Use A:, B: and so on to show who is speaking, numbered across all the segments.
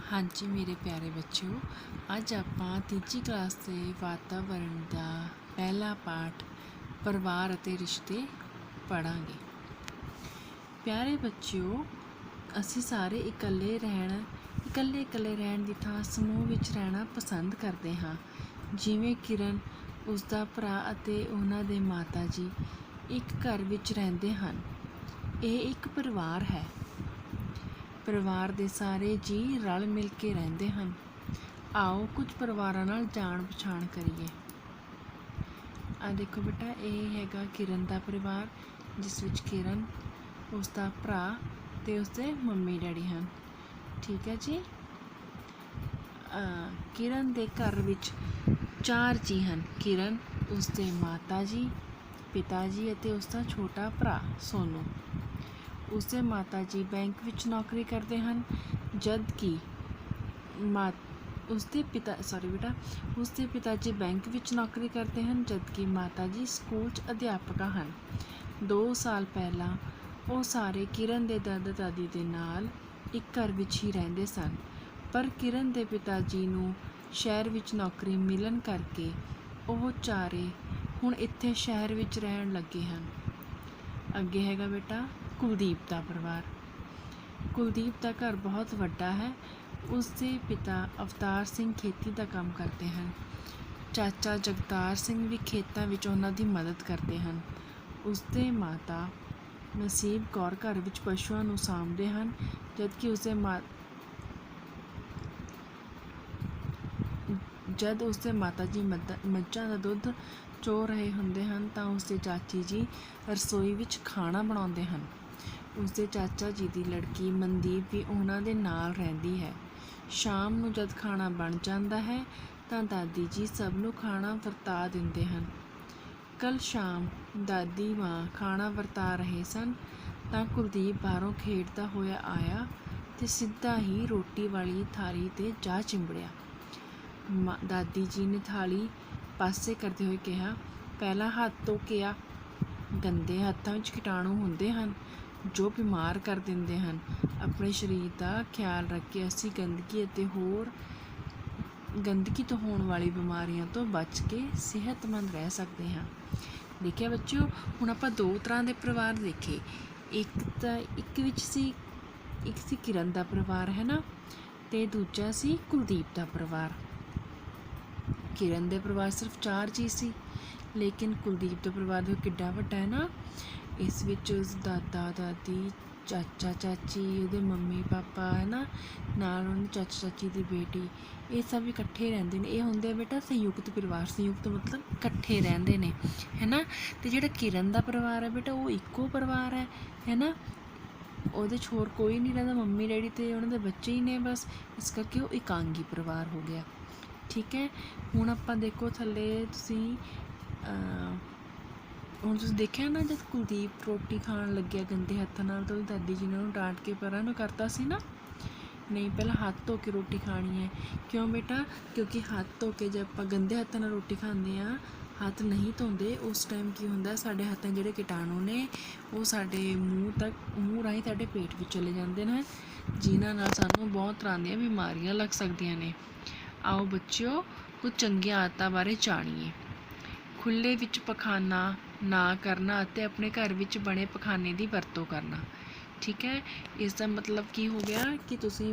A: हाँ जी मेरे प्यारे बच्चों, अज आपां तीजी क्लास के वातावरण का पहला पाठ परिवार अते रिश्ते पढ़ांगे। प्यारे बच्चों, असी सारे इकल्ले रहण की थां समूह विच रहना पसंद करते हाँ। जिवें किरण, उसका भरा अते उन्हां दे माता जी एक घर विच रहिंदे हन। यह एक परिवार है। परिवार के सारे जी रल मिल के रहंदे हन। आओ कुछ परिवारां नाल जाण पछाण करिए। आ देखो बेटा, ये हैगा किरण का परिवार, जिस विच किरण, उसका भरा ते उसके मम्मी डैडी हैं। ठीक है जी। किरण के घर विच 4 जी हैं। किरण, उसके माता जी, पिता जी अते उसका छोटा भरा सोनू। उसके माता जी बैंक विच नौकरी करते हैं, जबकि उसके पिता जी बैंक विच नौकरी करते हैं, जबकि माता जी स्कूल अध्यापका हैं। 2 साल पहला वो सारे किरण के दादा दादी के नाल एक घर विच ही रहंदे सन, पर किरण के पिता जी नूं शहर विच नौकरी मिलन करके वो चारे हुण इत्थे शहर विच रहन लगे हैं। अगे हैगा बेटा कुलदीप का परिवार। कुलदीप का घर बहुत वड्डा है। उसके पिता अवतार सिंह खेती का काम करते हैं। चाचा जगतार सिंह भी खेतों में उन्हां दी मदद करते हैं। उसके माता नसीब कौर घर विच पशुओं नूं साਂਭਦੇ हैं, जबकि जद उसके माता जी मੱਝਾਂ का दुध चो रहे होंदे हैं तो उसके चाची जी रसोई विच खाना बनाते हैं। उसके चाचा जी की लड़की मनदीप भी उन्होंने नाल रहिंदी है। शाम नूं जद खाना बन जाता है तो दादी जी सबनों खाना वरता देंदे हैं। कल शाम दादी माँ खाना वरता रहे सन तो कुलदीप बाहरों खेडदा होया आया तो सीधा ही रोटी वाली थाली ते जा चिंबड़िया। दादी जी ने थाली पासे करते हुए कहा, पहला हाथ धो के आ। गंदे हत्थों विच कीटाणु होंदे हन जो बीमार कर देंदे हैं। अपने शरीर का ख्याल रख के असी गंदगी तो होने वाली बीमारियों तो बच के सेहतमंद रह सकते हैं। देखिए बच्चों, हुण आपां 2 तरह के परिवार देखे। एक सी किरण का परिवार है ना, ते दूजा सी कुलदीप का परिवार। किरण के परिवार सिर्फ 4 जी सी, लेकिन कुलदीप का परिवार देखो किड्डा वड्डा है ना। इस विच उस दादा दादी, चाचा चाची, उहदे मम्मी पापा है ना, नाल उहदे चाचा चाची की बेटी, ये सब इकट्ठे रहंदे ने। ये हुंदे बेटा संयुक्त परिवार। संयुक्त मतलब इकट्ठे रहंदे ने, है ना। ते जिहड़ा किरण का परिवार है बेटा, वो इक्को परिवार है ना। ਉਹਦੇ 'ਚ ਹੋਰ कोई नहीं रहता, मम्मी डैडी तो उन्होंने बच्चे ही ने बस, इस करके वो एकांगी परिवार हो गया। ठीक है। हुण आपां देखो थल्ले तुसीं ਹੁਣ ਤੁਸੀਂ ਦੇਖਿਆ ਨਾ, ਜਦ ਕੁਲਦੀਪ ਰੋਟੀ ਖਾਣ ਲੱਗਿਆ ਗੰਦੇ ਹੱਥਾਂ ਨਾਲ ਤਾਂ ਉਹਦੀ ਦਾਦੀ ਜੀ ਨੇ ਉਹਨੂੰ ਡਾਂਟ ਕੇ ਪਰਾਂ ਨੂੰ ਕਰਤਾ ਸੀ ਨਾ। ਨਹੀਂ, ਪਹਿਲਾਂ ਹੱਥ ਧੋ ਕੇ ਰੋਟੀ ਖਾਣੀ ਹੈ। ਕਿਉਂ ਬੇਟਾ? ਕਿਉਂਕਿ ਹੱਥ ਧੋ ਕੇ ਜੇ ਆਪਾਂ ਗੰਦੇ ਹੱਥਾਂ ਨਾਲ ਰੋਟੀ ਖਾਂਦੇ ਹਾਂ, ਹੱਥ ਨਹੀਂ ਧੋਂਦੇ, ਉਸ ਟਾਈਮ ਕੀ ਹੁੰਦਾ, ਸਾਡੇ ਹੱਥਾਂ ਜਿਹੜੇ ਕੀਟਾਣੂ ਨੇ ਉਹ ਸਾਡੇ ਮੂੰਹ ਰਾਹੀਂ ਸਾਡੇ ਪੇਟ ਵਿੱਚ ਚਲੇ ਜਾਂਦੇ ਨੇ, ਜਿਨ੍ਹਾਂ ਨਾਲ ਸਾਨੂੰ ਬਹੁਤ ਤਰ੍ਹਾਂ ਦੀਆਂ ਬਿਮਾਰੀਆਂ ਲੱਗ ਸਕਦੀਆਂ ਨੇ। ਆਓ ਬੱਚਿਓ, ਕੁਝ ਚੰਗੀਆਂ ਆਦਤਾਂ ਬਾਰੇ ਜਾਣੀਏ। खुले विच पखाना ना करना ਅਤੇ अपने घर विच बने पखाने की वरतों करना। ठीक है। इसका मतलब की हो गया कि तुसीं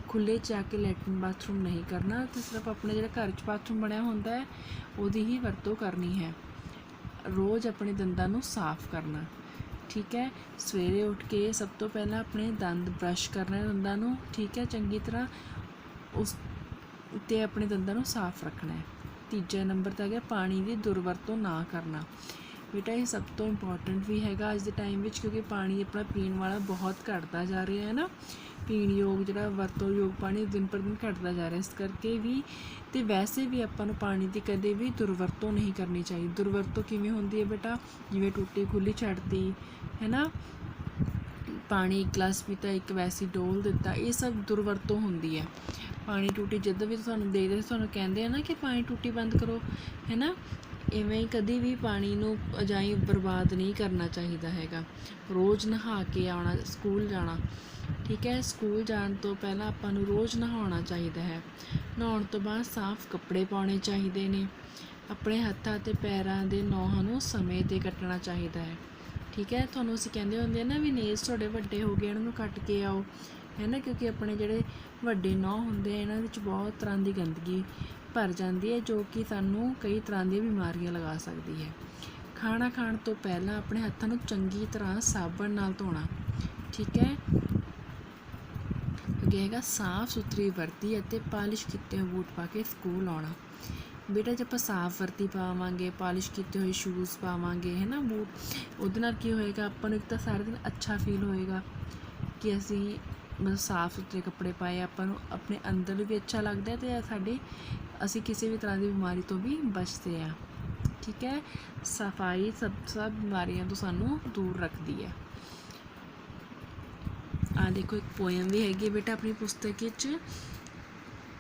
A: खुले जाके लैट्रिन बाथरूम नहीं करना, तो सिर्फ अपने जो घर च बाथरूम बनया होंदा है उहदी ही वरतों करनी है। रोज़ अपने दंदां नूं साफ करना। ठीक है। सवेरे उठ के सब तो पहला अपने दंद ब्रश करना दंदां नूं, ठीक है, चंगी तरह उस ते अपने दंदां नूं साफ रखना है। तीजा नंबर तक है पानी की दुरवरतों ना करना। बेटा ये सब तो इंपॉर्टेंट भी हैगा अज के टाइम में, क्योंकि पानी अपना पीने वाला बहुत घटता जा रहा है ना। पीण योग जो वरतों योग पानी दिन पर दिन घटता जा रहा है, इस करके भी तो वैसे भी अपन पानी की कदे भी दुरवरतों नहीं करनी चाहिए। दुरवरतों किवें होंदी है बेटा? जिवें टूटी खुली छड्डती है ना, पानी एक गिलास पीता एक वैसी डोल दिता, ये सब दुरवरतों होंदी है। पानी टूटी जदों भी तुहानूं देखदे तुहानूं कहंदे हैं ना कि पानी टूटी बंद करो, है ना, ਇਵੇਂ ਹੀ ਕਦੀ ਵੀ ਪਾਣੀ ਨੂੰ ਅਜਾਈਂ ਬਰਬਾਦ ਨਹੀਂ ਕਰਨਾ ਚਾਹੀਦਾ ਹੈਗਾ। ਰੋਜ਼ ਨਹਾ ਕੇ ਆਉਣਾ, ਸਕੂਲ ਜਾਣਾ, ਠੀਕ ਹੈ। ਸਕੂਲ ਜਾਣ ਤੋਂ ਪਹਿਲਾਂ ਆਪਾਂ ਨੂੰ ਰੋਜ਼ ਨਹਾਉਣਾ ਚਾਹੀਦਾ ਹੈ। ਨਹਾਉਣ ਤੋਂ ਬਾਅਦ ਸਾਫ਼ ਕੱਪੜੇ ਪਾਉਣੇ ਚਾਹੀਦੇ ਨੇ। ਆਪਣੇ ਹੱਥਾਂ ਅਤੇ ਪੈਰਾਂ ਦੇ ਨਹੁਆਂ ਨੂੰ ਸਮੇਂ 'ਤੇ ਕੱਟਣਾ ਚਾਹੀਦਾ ਹੈ, ਠੀਕ ਹੈ। ਤੁਹਾਨੂੰ ਅਸੀਂ ਕਹਿੰਦੇ ਹੁੰਦੇ ਆ ਨਾ ਵੀ ਨੇਲਸ ਤੁਹਾਡੇ ਵੱਡੇ ਹੋ ਗਏ, ਇਹਨਾਂ ਨੂੰ ਕੱਟ ਕੇ ਆਓ, ਹੈ ਨਾ, ਕਿਉਂਕਿ ਆਪਣੇ ਜਿਹੜੇ ਵੱਡੇ ਨਹੁੰ ਹੁੰਦੇ ਆ ਇਹਨਾਂ ਵਿੱਚ ਬਹੁਤ ਤਰ੍ਹਾਂ ਦੀ ਗੰਦਗੀ ਭਰ ਜਾਂਦੀ ਹੈ, ਜੋ ਕਿ ਸਾਨੂੰ ਕਈ ਤਰ੍ਹਾਂ ਦੀਆਂ ਬਿਮਾਰੀਆਂ ਲਗਾ ਸਕਦੀ ਹੈ। ਖਾਣਾ ਖਾਣ ਤੋਂ ਪਹਿਲਾਂ ਆਪਣੇ ਹੱਥਾਂ ਨੂੰ ਚੰਗੀ ਤਰ੍ਹਾਂ ਸਾਬਣ ਨਾਲ ਧੋਣਾ, ਠੀਕ ਹੈ। ਅੱਗੇ ਹੈਗਾ ਸਾਫ਼ ਸੁਥਰੀ ਵਰਦੀ ਅਤੇ ਪਾਲਿਸ਼ ਕੀਤੇ ਹੋਏ ਬੂਟ ਪਾ ਕੇ ਸਕੂਲ ਆਉਣਾ। ਬੇਟਾ ਜੇ ਆਪਾਂ ਸਾਫ਼ ਵਰਦੀ ਪਾਵਾਂਗੇ, ਪਾਲਿਸ਼ ਕੀਤੇ ਹੋਏ ਸ਼ੂਜ਼ ਪਾਵਾਂਗੇ, ਹੈ ਨਾ, ਬੂਟ, ਉਹਦੇ ਨਾਲ ਕੀ ਹੋਏਗਾ, ਆਪਾਂ ਨੂੰ ਇੱਕ ਤਾਂ ਸਾਰਾ ਦਿਨ ਅੱਛਾ ਫੀਲ ਹੋਏਗਾ ਕਿ ਅਸੀਂ ਮਤਲਬ ਸਾਫ਼ ਸੁਥਰੇ ਕੱਪੜੇ ਪਾਏ। ਆਪਾਂ ਨੂੰ ਆਪਣੇ ਅੰਦਰ ਵੀ ਅੱਛਾ ਲੱਗਦਾ ਅਤੇ ਅਸੀਂ ਕਿਸੇ ਵੀ ਤਰ੍ਹਾਂ ਦੀ ਬਿਮਾਰੀ ਤੋਂ ਵੀ ਬਚਦੇ ਹਾਂ, ਠੀਕ ਹੈ। ਸਫਾਈ ਸਭ ਬਿਮਾਰੀਆਂ ਤੋਂ ਸਾਨੂੰ ਦੂਰ ਰੱਖਦੀ ਹੈ। ਆਹ ਦੇਖੋ ਇੱਕ ਪੋਇਮ ਵੀ ਹੈਗੀ ਬੇਟਾ ਆਪਣੀ ਪੁਸਤਕ ਵਿੱਚ।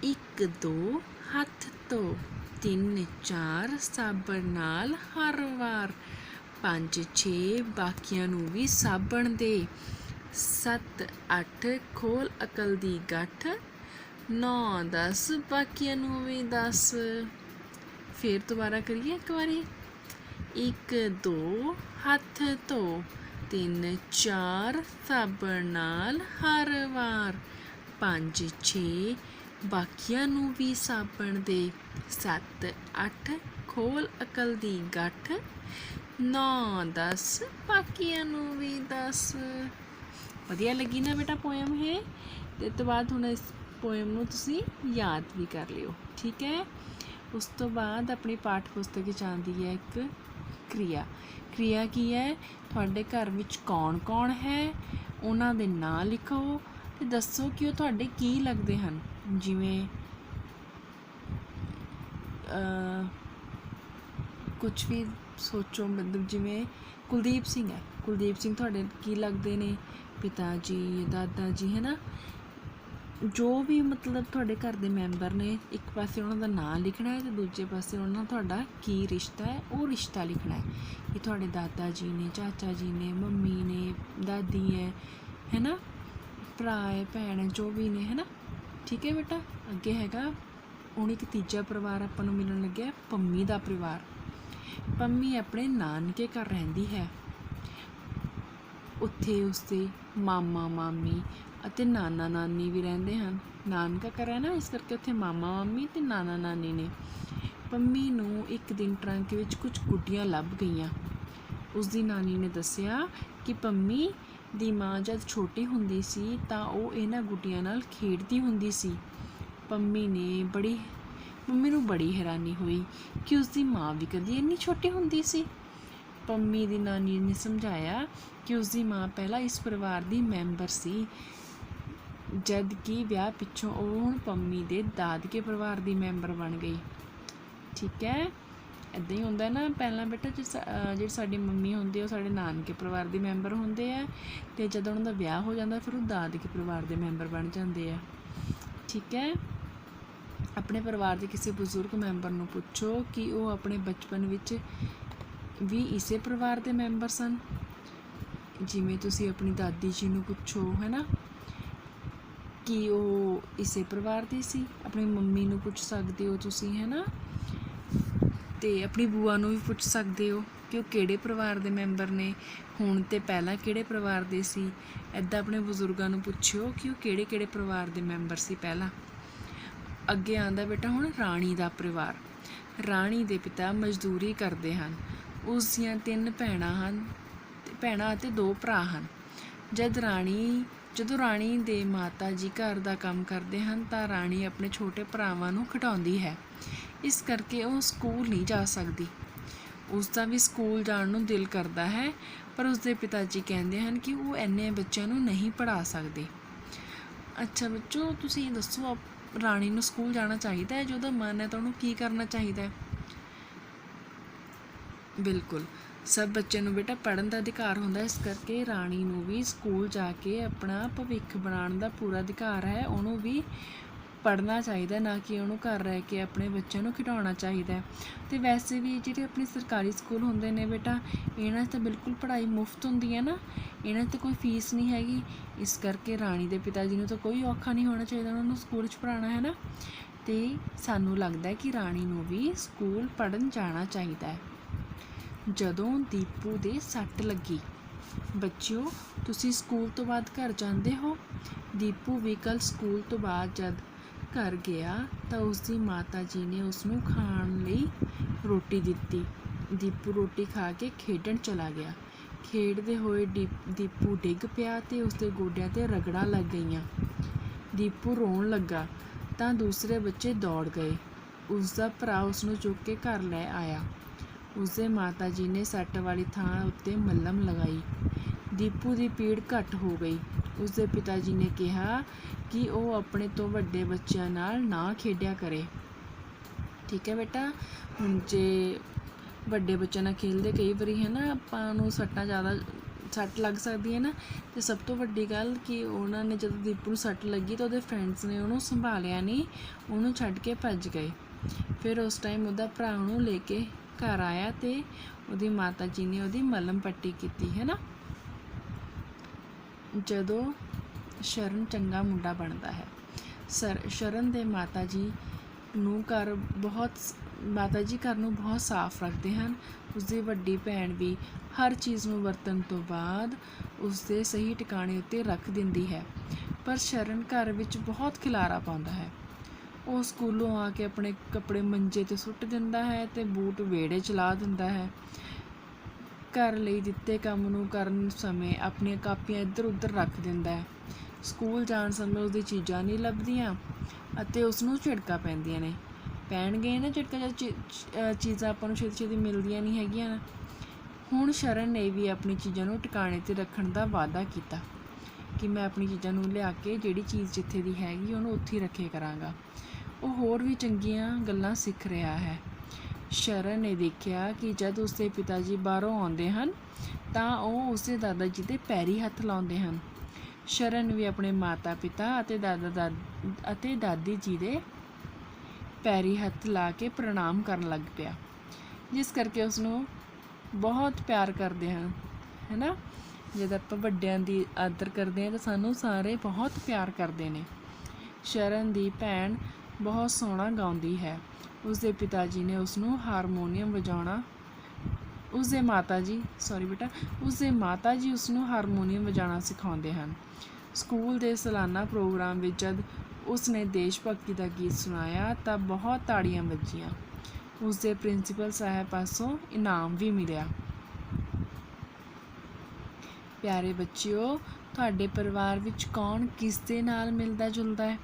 A: 1 2 ਹੱਥ ਧੋ, 3 4 ਸਾਬਣ ਨਾਲ ਹਰ ਵਾਰ, 5 6 ਬਾਕੀਆਂ ਨੂੰ ਵੀ ਸਾਬਣ ਦੇ, 7 8 ਖੋਲ ਅਕਲ ਦੀ ਗੱਠ, 9 10 ਬਾਕੀਆਂ ਨੂੰ ਵੀ ਦੱਸ। ਫਿਰ ਦੁਬਾਰਾ ਕਰੀਏ ਇੱਕ ਵਾਰੀ। 1 2 ਹੱਥ ਧੋ, 3 4 ਸਾਬਣ ਨਾਲ ਹਰ ਵਾਰ, 5 6 ਬਾਕੀਆਂ ਨੂੰ ਵੀ ਸਾਬਣ ਦੇ, 7 8 ਖੋਲ ਅਕਲ ਦੀ ਗੱਠ, 9 10 ਬਾਕੀਆਂ ਨੂੰ ਵੀ ਦੱਸ। ਵਧੀਆ ਲੱਗੀ ਨਾ ਬੇਟਾ ਪੋਇਮ ਇਹ? ਤੇ ਤੋਂ ਬਾਅਦ ਹੁਣ ਇਸ ਪੋਇਮ ਨੂੰ ਤੁਸੀਂ ਯਾਦ ਵੀ ਕਰ ਲਿਓ, ਠੀਕ ਹੈ। ਉਸ ਤੋਂ ਬਾਅਦ ਆਪਣੀ ਪਾਠ ਪੁਸਤਕ ਵਿੱਚ ਆਉਂਦੀ ਹੈ ਇੱਕ ਕਿਰਿਆ। ਕਿਰਿਆ ਕੀ ਹੈ? ਤੁਹਾਡੇ ਘਰ ਵਿੱਚ ਕੌਣ ਕੌਣ ਹੈ, ਉਹਨਾਂ ਦੇ ਨਾਂ ਲਿਖੋ ਅਤੇ ਦੱਸੋ ਕਿ ਉਹ ਤੁਹਾਡੇ ਕੀ ਲੱਗਦੇ ਹਨ। ਜਿਵੇਂ ਕੁਛ ਵੀ ਸੋਚੋ, ਮਤਲਬ ਜਿਵੇਂ ਕੁਲਦੀਪ ਸਿੰਘ ਹੈ, ਕੁਲਦੀਪ ਸਿੰਘ ਤੁਹਾਡੇ ਕੀ ਲੱਗਦੇ ਨੇ? ਪਿਤਾ ਜੀ, ਦਾਦਾ ਜੀ, ਹੈ ਨਾ। ਜੋ ਵੀ ਮਤਲਬ ਤੁਹਾਡੇ ਘਰ ਦੇ ਮੈਂਬਰ ਨੇ, ਇੱਕ ਪਾਸੇ ਉਹਨਾਂ ਦਾ ਨਾਂ ਲਿਖਣਾ ਹੈ ਅਤੇ ਦੂਜੇ ਪਾਸੇ ਉਹਨਾਂ ਨਾਲ ਤੁਹਾਡਾ ਕੀ ਰਿਸ਼ਤਾ ਹੈ, ਉਹ ਰਿਸ਼ਤਾ ਲਿਖਣਾ ਹੈ ਕਿ ਤੁਹਾਡੇ ਦਾਦਾ ਜੀ ਨੇ, ਚਾਚਾ ਜੀ ਨੇ, ਮੰਮੀ ਨੇ, ਦਾਦੀ ਹੈ ਨਾ, ਭਰਾ ਹੈ, ਭੈਣ ਹੈ, ਜੋ ਵੀ ਨੇ, ਹੈ ਨਾ, ਠੀਕ ਹੈ ਬੇਟਾ। ਅੱਗੇ ਹੈਗਾ ਹੁਣ ਇੱਕ ਤੀਜਾ ਪਰਿਵਾਰ ਆਪਾਂ ਨੂੰ ਮਿਲਣ ਲੱਗਿਆ, ਪੰਮੀ ਦਾ ਪਰਿਵਾਰ। ਪੰਮੀ ਆਪਣੇ ਨਾਨਕੇ ਘਰ ਰਹਿੰਦੀ ਹੈ। ਉੱਥੇ ਉਸਦੇ ਮਾਮਾ ਮਾਮੀ ਅਤੇ ਨਾਨਾ ਨਾਨੀ ਵੀ ਰਹਿੰਦੇ ਹਨ। ਨਾਨਕਾ ਘਰ ਹੈ ਨਾ, ਇਸ ਕਰਕੇ ਉੱਥੇ ਮਾਮਾ ਮਾਮੀ ਅਤੇ ਨਾਨਾ ਨਾਨੀ ਨੇ। ਪੰਮੀ ਨੂੰ ਇੱਕ ਦਿਨ ਟਰੰਕ ਵਿੱਚ ਕੁਝ ਗੁੱਡੀਆਂ ਲੱਭ ਗਈਆਂ। ਉਸਦੀ ਨਾਨੀ ਨੇ ਦੱਸਿਆ ਕਿ ਪੰਮੀ ਦੀ ਮਾਂ ਜਦ ਛੋਟੀ ਹੁੰਦੀ ਸੀ ਤਾਂ ਉਹ ਇਹਨਾਂ ਗੁੱਡੀਆਂ ਨਾਲ ਖੇਡਦੀ ਹੁੰਦੀ ਸੀ। ਪੰਮੀ ਨੂੰ ਬੜੀ ਹੈਰਾਨੀ ਹੋਈ ਕਿ ਉਸਦੀ ਮਾਂ ਵੀ ਕਦੀ ਇੰਨੀ ਛੋਟੀ ਹੁੰਦੀ ਸੀ। ਪੰਮੀ ਦੀ ਨਾਨੀ ਨੇ ਸਮਝਾਇਆ ਕਿ ਉਸਦੀ ਮਾਂ ਪਹਿਲਾਂ ਇਸ ਪਰਿਵਾਰ ਦੀ ਮੈਂਬਰ ਸੀ, ਜਦ ਕਿ ਵਿਆਹ ਪਿੱਛੋਂ ਉਹ ਹੁਣ ਪੰਮੀ ਦੇ ਦਾਦਕੇ ਪਰਿਵਾਰ ਦੀ ਮੈਂਬਰ ਬਣ ਗਈ, ਠੀਕ ਹੈ। ਇੱਦਾਂ ਹੀ ਹੁੰਦਾ ਨਾ, ਪਹਿਲਾਂ ਬੇਟਾ ਜਿਹੜੀ ਸਾਡੀ ਮੰਮੀ ਹੁੰਦੀ ਉਹ ਸਾਡੇ ਨਾਨਕੇ ਪਰਿਵਾਰ ਦੇ ਮੈਂਬਰ ਹੁੰਦੇ ਆ, ਅਤੇ ਜਦੋਂ ਉਹਨਾਂ ਦਾ ਵਿਆਹ ਹੋ ਜਾਂਦਾ ਫਿਰ ਉਹ ਦਾਦਕੇ ਪਰਿਵਾਰ ਦੇ ਮੈਂਬਰ ਬਣ ਜਾਂਦੇ ਆ, ਠੀਕ ਹੈ। ਆਪਣੇ ਪਰਿਵਾਰ ਦੇ ਕਿਸੇ ਬਜ਼ੁਰਗ ਮੈਂਬਰ ਨੂੰ ਪੁੱਛੋ ਕਿ ਉਹ ਆਪਣੇ ਬਚਪਨ ਵਿੱਚ ਵੀ ਇਸੇ ਪਰਿਵਾਰ ਦੇ ਮੈਂਬਰ ਸਨ। ਜਿਵੇਂ ਤੁਸੀਂ ਆਪਣੀ ਦਾਦੀ ਜੀ ਨੂੰ ਪੁੱਛੋ, ਹੈ ਨਾ, ਕਿ ਉਹ ਇਸੇ ਪਰਿਵਾਰ ਦੀ ਸੀ। ਆਪਣੀ ਮੰਮੀ ਨੂੰ ਪੁੱਛ ਸਕਦੇ ਹੋ ਤੁਸੀਂ, ਹੈ ਨਾ, ਅਤੇ ਆਪਣੀ ਬੂਆ ਨੂੰ ਵੀ ਪੁੱਛ ਸਕਦੇ ਹੋ ਕਿ ਉਹ ਕਿਹੜੇ ਪਰਿਵਾਰ ਦੇ ਮੈਂਬਰ ਨੇ ਹੁਣ ਅਤੇ ਪਹਿਲਾਂ ਕਿਹੜੇ ਪਰਿਵਾਰ ਦੇ ਸੀ। ਇੱਦਾਂ ਆਪਣੇ ਬਜ਼ੁਰਗਾਂ ਨੂੰ ਪੁੱਛਿਓ ਕਿ ਉਹ ਕਿਹੜੇ ਕਿਹੜੇ ਪਰਿਵਾਰ ਦੇ ਮੈਂਬਰ ਸੀ ਪਹਿਲਾਂ। ਅੱਗੇ ਆਉਂਦਾ ਬੇਟਾ ਹੁਣ ਰਾਣੀ ਦਾ ਪਰਿਵਾਰ। ਰਾਣੀ ਦੇ ਪਿਤਾ ਮਜ਼ਦੂਰੀ ਕਰਦੇ ਹਨ। ਉਸ ਦੀਆਂ 3 ਭੈਣਾਂ ਅਤੇ 2 ਭਰਾ ਹਨ। ਜਦੋਂ ਰਾਣੀ ਦੇ ਮਾਤਾ ਜੀ ਘਰ ਦਾ ਕੰਮ ਕਰਦੇ ਹਨ ਤਾਂ ਰਾਣੀ ਆਪਣੇ ਛੋਟੇ ਭਰਾਵਾਂ ਨੂੰ ਖਿਡਾਉਂਦੀ ਹੈ, ਇਸ ਕਰਕੇ ਉਹ ਸਕੂਲ ਨਹੀਂ ਜਾ ਸਕਦੀ। ਉਸਦਾ ਵੀ ਸਕੂਲ ਜਾਣ ਨੂੰ ਦਿਲ ਕਰਦਾ ਹੈ, ਪਰ ਉਸਦੇ ਪਿਤਾ ਜੀ ਕਹਿੰਦੇ ਹਨ ਕਿ ਉਹ ਇੰਨੇ ਬੱਚਿਆਂ ਨੂੰ ਨਹੀਂ ਪੜ੍ਹਾ ਸਕਦੇ। ਅੱਛਾ ਬੱਚੋ, ਤੁਸੀਂ ਦੱਸੋ ਰਾਣੀ ਨੂੰ ਸਕੂਲ ਜਾਣਾ ਚਾਹੀਦਾ ਹੈ? ਜੇ ਉਹਦਾ ਮਨ ਹੈ ਤਾਂ ਉਹਨੂੰ ਕੀ ਕਰਨਾ ਚਾਹੀਦਾ ਹੈ? ਬਿਲਕੁਲ, ਸਭ ਬੱਚਿਆਂ ਨੂੰ ਬੇਟਾ ਪੜ੍ਹਨ ਦਾ ਅਧਿਕਾਰ ਹੁੰਦਾ, ਇਸ ਕਰਕੇ ਰਾਣੀ ਨੂੰ ਵੀ ਸਕੂਲ ਜਾ ਕੇ ਆਪਣਾ ਭਵਿੱਖ ਬਣਾਉਣ ਦਾ ਪੂਰਾ ਅਧਿਕਾਰ ਹੈ। ਉਹਨੂੰ ਵੀ ਪੜ੍ਹਨਾ ਚਾਹੀਦਾ, ਨਾ ਕਿ ਉਹਨੂੰ ਘਰ ਰਹਿ ਕੇ ਆਪਣੇ ਬੱਚਿਆਂ ਨੂੰ ਖਿਡਾਉਣਾ ਚਾਹੀਦਾ। ਅਤੇ ਵੈਸੇ ਵੀ ਜਿਹੜੇ ਆਪਣੇ ਸਰਕਾਰੀ ਸਕੂਲ ਹੁੰਦੇ ਨੇ ਬੇਟਾ, ਇਹਨਾਂ 'ਚ ਤਾਂ ਬਿਲਕੁਲ ਪੜ੍ਹਾਈ ਮੁਫਤ ਹੁੰਦੀ ਹੈ ਨਾ, ਇਹਨਾਂ 'ਚ ਤਾਂ ਕੋਈ ਫੀਸ ਨਹੀਂ ਹੈਗੀ। ਇਸ ਕਰਕੇ ਰਾਣੀ ਦੇ ਪਿਤਾ ਜੀ ਨੂੰ ਤਾਂ ਕੋਈ ਔਖਾ ਨਹੀਂ ਹੋਣਾ ਚਾਹੀਦਾ ਉਹਨਾਂ ਨੂੰ ਸਕੂਲ 'ਚ ਪੜ੍ਹਾਉਣਾ, ਹੈ ਨਾ। ਅਤੇ ਸਾਨੂੰ ਲੱਗਦਾ ਕਿ ਰਾਣੀ ਨੂੰ ਵੀ ਸਕੂਲ ਪੜ੍ਹਨ ਜਾਣਾ ਚਾਹੀਦਾ ਹੈ। ਜਦੋਂ ਦੀਪੂ ਦੇ ਸੱਟ ਲੱਗੀ, ਬੱਚਿਓ ਤੁਸੀਂ ਸਕੂਲ ਤੋਂ ਬਾਅਦ ਘਰ ਜਾਂਦੇ ਹੋ? ਦੀਪੂ ਵੀ ਕੱਲ੍ਹ ਸਕੂਲ ਤੋਂ ਬਾਅਦ ਜਦ ਘਰ ਗਿਆ ਤਾਂ ਉਸਦੀ ਮਾਤਾ ਜੀ ਨੇ ਉਸਨੂੰ ਖਾਣ ਲਈ ਰੋਟੀ ਦਿੱਤੀ। ਦੀਪੂ ਰੋਟੀ ਖਾ ਕੇ ਖੇਡਣ ਚਲਾ ਗਿਆ। ਖੇਡਦੇ ਹੋਏ ਦੀਪੂ ਡਿੱਗ ਪਿਆ ਅਤੇ ਉਸਦੇ ਗੋਡਿਆਂ 'ਤੇ ਰਗੜਾਂ ਲੱਗ ਗਈਆਂ। ਦੀਪੂ ਰੋਣ ਲੱਗਾ ਤਾਂ ਦੂਸਰੇ ਬੱਚੇ ਦੌੜ ਗਏ। ਉਸਦਾ ਭਰਾ ਉਸਨੂੰ ਚੁੱਕ ਕੇ ਘਰ ਲੈ ਆਇਆ। ਉਸਦੇ ਮਾਤਾ ਜੀ ਨੇ ਸੱਟ ਵਾਲੀ ਥਾਂ ਉੱਤੇ ਮੱਲਮ ਲਗਾਈ। ਦੀਪੂ ਦੀ ਪੀੜ ਘੱਟ ਹੋ ਗਈ। ਉਸਦੇ ਪਿਤਾ ਜੀ ਨੇ ਕਿਹਾ ਕਿ ਉਹ ਆਪਣੇ ਤੋਂ ਵੱਡੇ ਬੱਚਿਆਂ ਨਾਲ ਨਾ ਖੇਡਿਆ ਕਰੇ। ਠੀਕ ਹੈ ਬੇਟਾ, ਹੁਣ ਜੇ ਵੱਡੇ ਬੱਚਿਆਂ ਨਾਲ ਖੇਡਦੇ ਕਈ ਵਾਰੀ ਹੈ ਨਾ ਆਪਾਂ ਨੂੰ ਸੱਟ ਲੱਗ ਸਕਦੀ ਹੈ ਨਾ। ਅਤੇ ਸਭ ਤੋਂ ਵੱਡੀ ਗੱਲ ਕਿ ਉਹਨਾਂ ਨੇ ਜਦੋਂ ਦੀਪੂ ਨੂੰ ਸੱਟ ਲੱਗੀ ਤਾਂ ਉਹਦੇ ਫਰੈਂਡਸ ਨੇ ਉਹਨੂੰ ਸੰਭਾਲਿਆ ਨਹੀਂ, ਉਹਨੂੰ ਛੱਡ ਕੇ ਭੱਜ ਗਏ। ਫਿਰ ਉਸ ਟਾਈਮ ਉਹਦਾ ਭਰਾ ਉਹਨੂੰ ਲੈ ਕੇ ਘਰ ਆਇਆ ਅਤੇ ਉਹਦੀ ਮਾਤਾ ਜੀ ਨੇ ਉਹਦੀ ਮੱਲਮ ਪੱਟੀ ਕੀਤੀ, ਹੈ ਨਾ। ਜਦੋਂ ਸ਼ਰਨ ਚੰਗਾ ਮੁੰਡਾ ਬਣਦਾ ਹੈ। ਸ਼ਰਨ ਦੇ ਮਾਤਾ ਜੀ ਘਰ ਨੂੰ ਬਹੁਤ ਸਾਫ਼ ਰੱਖਦੇ ਹਨ। ਉਸਦੀ ਵੱਡੀ ਭੈਣ ਵੀ ਹਰ ਚੀਜ਼ ਨੂੰ ਵਰਤਣ ਤੋਂ ਬਾਅਦ ਉਸਦੇ ਸਹੀ ਟਿਕਾਣੇ ਉੱਤੇ ਰੱਖ ਦਿੰਦੀ ਹੈ। ਪਰ ਸ਼ਰਨ ਘਰ ਵਿੱਚ ਬਹੁਤ ਖਿਲਾਰਾ ਪਾਉਂਦਾ ਹੈ। ਉਹ ਸਕੂਲੋਂ ਆ ਕੇ ਆਪਣੇ ਕੱਪੜੇ ਮੰਜੇ 'ਤੇ ਸੁੱਟ ਦਿੰਦਾ ਹੈ ਅਤੇ ਬੂਟ ਵਿਹੜੇ 'ਚ ਲਾ ਦਿੰਦਾ ਹੈ। ਘਰ ਲਈ ਦਿੱਤੇ ਕੰਮ ਨੂੰ ਕਰਨ ਸਮੇਂ ਆਪਣੀਆਂ ਕਾਪੀਆਂ ਇੱਧਰ ਉੱਧਰ ਰੱਖ ਦਿੰਦਾ ਹੈ। ਸਕੂਲ ਜਾਣ ਸਮੇਂ ਉਸਦੀ ਚੀਜ਼ਾਂ ਨਹੀਂ ਲੱਭਦੀਆਂ ਅਤੇ ਉਸਨੂੰ ਝਿੜਕਾਂ ਪੈਂਦੀਆਂ ਨੇ। ਪੈਣਗੇ ਨਾ ਝਿੜਕਾਂ, ਜਦ ਚੀਜ਼ਾਂ ਆਪਾਂ ਨੂੰ ਛੇਤੀ ਛੇਤੀ ਮਿਲਦੀਆਂ ਨਹੀਂ ਹੈਗੀਆਂ। ਹੁਣ ਸ਼ਰਨ ਨੇ ਵੀ ਆਪਣੀ ਚੀਜ਼ਾਂ ਨੂੰ ਟਿਕਾਣੇ 'ਤੇ ਰੱਖਣ ਦਾ ਵਾਅਦਾ ਕੀਤਾ ਕਿ ਮੈਂ ਆਪਣੀ ਚੀਜ਼ਾਂ ਨੂੰ ਲਿਆ ਕੇ ਜਿਹੜੀ ਚੀਜ਼ ਜਿੱਥੇ ਦੀ ਹੈਗੀ ਉਹਨੂੰ ਉੱਥੇ ਹੀ ਰੱਖੇ ਕਰਾਂਗਾ। ਉਹ ਹੋਰ ਵੀ ਚੰਗੀਆਂ ਗੱਲਾਂ ਸਿੱਖ ਰਿਹਾ ਹੈ। ਸ਼ਰਨ ਨੇ ਦੇਖਿਆ ਕਿ ਜਦ ਉਸਦੇ ਪਿਤਾ ਜੀ ਬਾਹਰੋਂ ਆਉਂਦੇ ਹਨ ਤਾਂ ਉਹ ਉਸਦੇ ਦਾਦਾ ਜੀ ਦੇ ਪੈਰੀਂ ਹੱਥ ਲਾਉਂਦੇ ਹਨ। ਸ਼ਰਨ ਵੀ ਆਪਣੇ ਮਾਤਾ ਪਿਤਾ ਅਤੇ ਦਾਦੀ ਜੀ ਦੇ ਪੈਰੀਂ ਹੱਥ ਲਾ ਕੇ ਪ੍ਰਣਾਮ ਕਰਨ ਲੱਗ ਪਿਆ, ਜਿਸ ਕਰਕੇ ਉਸਨੂੰ ਬਹੁਤ ਪਿਆਰ ਕਰਦੇ ਹਨ, ਹੈ ਨਾ। ਜਦ ਆਪਾਂ ਵੱਡਿਆਂ ਦੀ ਆਦਰ ਕਰਦੇ ਹਾਂ ਤਾਂ ਸਾਨੂੰ ਸਾਰੇ ਬਹੁਤ ਪਿਆਰ ਕਰਦੇ ਨੇ। ਸ਼ਰਨ ਦੀ ਭੈਣ ਬਹੁਤ ਸੋਹਣਾ ਗਾਉਂਦੀ ਹੈ। ਉਸਦੇ ਪਿਤਾ ਜੀ ਨੇ ਉਸਨੂੰ ਹਾਰਮੋਨੀਅਮ ਵਜਾਉਣਾ ਉਸਦੇ ਮਾਤਾ ਜੀ ਉਸਨੂੰ ਹਾਰਮੋਨੀਅਮ ਵਜਾਉਣਾ ਸਿਖਾਉਂਦੇ ਹਨ। ਸਕੂਲ ਦੇ ਸਾਲਾਨਾ ਪ੍ਰੋਗਰਾਮ ਵਿੱਚ ਜਦ ਉਸਨੇ ਦੇਸ਼ ਭਗਤੀ ਦਾ ਗੀਤ ਸੁਣਾਇਆ ਤਾਂ ਬਹੁਤ ਤਾੜੀਆਂ ਵੱਜੀਆਂ। ਉਸਦੇ ਪ੍ਰਿੰਸੀਪਲ ਸਾਹਿਬ ਪਾਸੋਂ ਇਨਾਮ ਵੀ ਮਿਲਿਆ। ਪਿਆਰੇ ਬੱਚਿਓ, ਤੁਹਾਡੇ ਪਰਿਵਾਰ ਵਿੱਚ ਕੌਣ ਕਿਸ ਦੇ ਨਾਲ ਮਿਲਦਾ ਜੁਲਦਾ ਹੈ?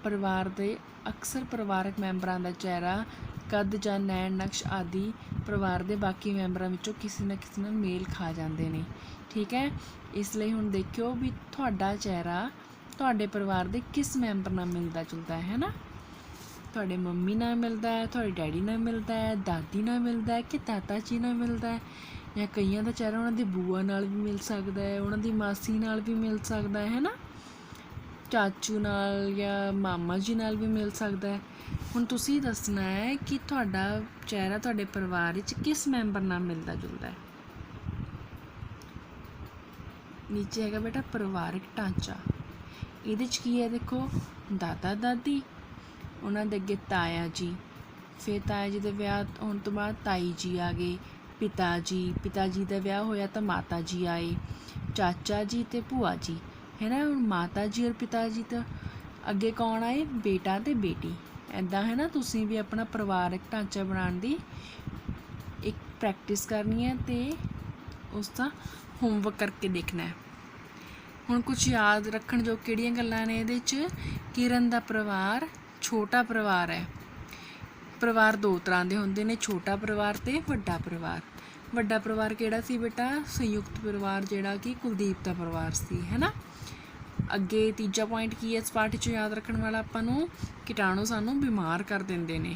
A: ਪਰਿਵਾਰ ਦੇ ਅਕਸਰ ਪਰਿਵਾਰਕ ਮੈਂਬਰਾਂ ਦਾ ਚਿਹਰਾ, ਕੱਦ ਜਾਂ ਨੈਣ ਨਕਸ਼ ਆਦਿ ਪਰਿਵਾਰ ਦੇ ਬਾਕੀ ਮੈਂਬਰਾਂ ਵਿੱਚੋਂ ਕਿਸੇ ਨਾ ਕਿਸੇ ਨਾਲ ਮੇਲ ਖਾ ਜਾਂਦੇ ਨੇ। ਠੀਕ ਹੈ, ਇਸ ਲਈ ਹੁਣ ਦੇਖਿਓ ਵੀ ਤੁਹਾਡਾ ਚਿਹਰਾ ਤੁਹਾਡੇ ਪਰਿਵਾਰ ਦੇ ਕਿਸ ਮੈਂਬਰ ਨਾਲ ਮਿਲਦਾ ਜੁਲਦਾ ਹੈ ਨਾ। ਤੁਹਾਡੇ ਮੰਮੀ ਨਾਲ ਮਿਲਦਾ ਹੈ, ਤੁਹਾਡੇ ਡੈਡੀ ਨਾਲ ਮਿਲਦਾ ਹੈ, ਦਾਦੀ ਨਾਲ ਮਿਲਦਾ ਹੈ ਕਿ ਦਾਦਾ ਜੀ ਨਾਲ ਮਿਲਦਾ ਹੈ, ਜਾਂ ਕਈਆਂ ਦਾ ਚਿਹਰਾ ਉਹਨਾਂ ਦੀ ਬੂਆ ਨਾਲ ਵੀ ਮਿਲ ਸਕਦਾ ਹੈ, ਉਹਨਾਂ ਦੀ ਮਾਸੀ ਨਾਲ ਵੀ ਮਿਲ ਸਕਦਾ ਹੈ ਨਾ, ਚਾਚੂ ਨਾਲ ਜਾਂ ਮਾਮਾ ਜੀ ਨਾਲ ਵੀ ਮਿਲ ਸਕਦਾ ਹੈ। ਹੁਣ ਤੁਸੀਂ ਦੱਸਣਾ ਹੈ ਕਿ ਤੁਹਾਡਾ ਚਿਹਰਾ ਤੁਹਾਡੇ ਪਰਿਵਾਰ ਵਿੱਚ ਕਿਸ ਮੈਂਬਰ ਨਾਲ ਮਿਲਦਾ ਜੁਲਦਾ ਹੈ। ਨੀਚੇ ਹੈਗਾ ਬੇਟਾ ਪਰਿਵਾਰਕ ਢਾਂਚਾ। ਇਹਦੇ 'ਚ ਕੀ ਹੈ ਦੇਖੋ, ਦਾਦਾ ਦਾਦੀ, ਉਹਨਾਂ ਦੇ ਅੱਗੇ ਤਾਇਆ ਜੀ, ਫਿਰ ਤਾਇਆ ਜੀ ਦੇ ਵਿਆਹ ਹੋਣ ਤੋਂ ਬਾਅਦ ਤਾਈ ਜੀ ਆ ਗਏ, ਪਿਤਾ ਜੀ ਦਾ ਵਿਆਹ ਹੋਇਆ ਤਾਂ ਮਾਤਾ ਜੀ ਆਏ, ਚਾਚਾ ਜੀ ਅਤੇ ਭੂਆ ਜੀ, ਹੈ ਨਾ। ਹੁਣ ਮਾਤਾ ਜੀ ਔਰ ਪਿਤਾ ਜੀ ਤੋਂ ਅੱਗੇ ਕੌਣ ਆਏ? ਬੇਟਾ ਅਤੇ ਬੇਟੀ। ਇੱਦਾਂ ਹੈ ਨਾ, ਤੁਸੀਂ ਵੀ ਆਪਣਾ ਪਰਿਵਾਰਕ ਢਾਂਚਾ ਬਣਾਉਣ ਦੀ ਇੱਕ ਪ੍ਰੈਕਟਿਸ ਕਰਨੀ ਹੈ ਅਤੇ ਉਸ ਦਾ ਹੋਮਵਰਕ ਕਰਕੇ ਦੇਖਣਾ ਹੈ। ਹੁਣ ਕੁਝ ਯਾਦ ਰੱਖਣ ਜੋ ਕਿਹੜੀਆਂ ਗੱਲਾਂ ਨੇ ਇਹਦੇ 'ਚ? ਕਿਰਨ ਦਾ ਪਰਿਵਾਰ ਛੋਟਾ ਪਰਿਵਾਰ ਹੈ। ਪਰਿਵਾਰ ਦੋ ਤਰ੍ਹਾਂ ਦੇ ਹੁੰਦੇ ਨੇ, ਛੋਟਾ ਪਰਿਵਾਰ ਅਤੇ ਵੱਡਾ ਪਰਿਵਾਰ। ਵੱਡਾ ਪਰਿਵਾਰ ਕਿਹੜਾ ਸੀ ਬੇਟਾ? ਸੰਯੁਕਤ ਪਰਿਵਾਰ, ਜਿਹੜਾ ਕਿ ਕੁਲਦੀਪ ਦਾ ਪਰਿਵਾਰ ਸੀ, ਹੈ ਨਾ। ਅੱਗੇ ਤੀਜਾ ਪੁਆਇੰਟ ਕੀ ਹੈ ਇਸ ਪਾਠ 'ਚ ਯਾਦ ਰੱਖਣ ਵਾਲਾ ਆਪਾਂ ਨੂੰ? ਕੀਟਾਣੂ ਸਾਨੂੰ ਬਿਮਾਰ ਕਰ ਦਿੰਦੇ ਨੇ।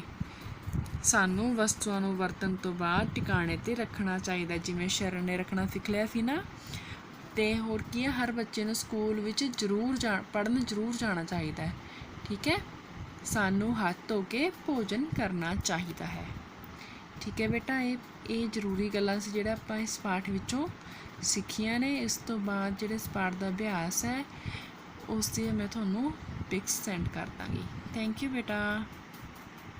A: ਸਾਨੂੰ ਵਸਤੂਆਂ ਨੂੰ ਵਰਤਣ ਤੋਂ ਬਾਅਦ ਟਿਕਾਣੇ 'ਤੇ ਰੱਖਣਾ ਚਾਹੀਦਾ, ਜਿਵੇਂ ਸ਼ਰਨ ਨੇ ਰੱਖਣਾ ਸਿੱਖ ਲਿਆ ਸੀ ਨਾ। ਅਤੇ ਹੋਰ ਕੀ ਹੈ, ਹਰ ਬੱਚੇ ਨੂੰ ਸਕੂਲ ਵਿੱਚ ਪੜ੍ਹਨ ਜ਼ਰੂਰ ਜਾਣਾ ਚਾਹੀਦਾ ਹੈ। ਠੀਕ ਹੈ, ਸਾਨੂੰ ਹੱਥ ਧੋ ਕੇ ਭੋਜਨ ਕਰਨਾ ਚਾਹੀਦਾ ਹੈ। ਠੀਕ ਹੈ ਬੇਟਾ, ਇਹ ਜ਼ਰੂਰੀ ਗੱਲਾਂ ਸੀ ਜਿਹੜਾ ਆਪਾਂ ਇਸ ਪਾਠ ਵਿੱਚੋਂ ਸਿੱਖੀਆਂ ਨੇ। ਇਸ ਤੋਂ ਬਾਅਦ ਜਿਹੜੇ ਇਸ ਪਾਠ ਦਾ ਅਭਿਆਸ ਹੈ ਉਸ ਦੀ ਮੈਂ ਤੁਹਾਨੂੰ ਪਿਕਸ ਸੈਂਡ ਕਰ ਦਾਂਗੀ। ਥੈਂਕ ਯੂ ਬੇਟਾ।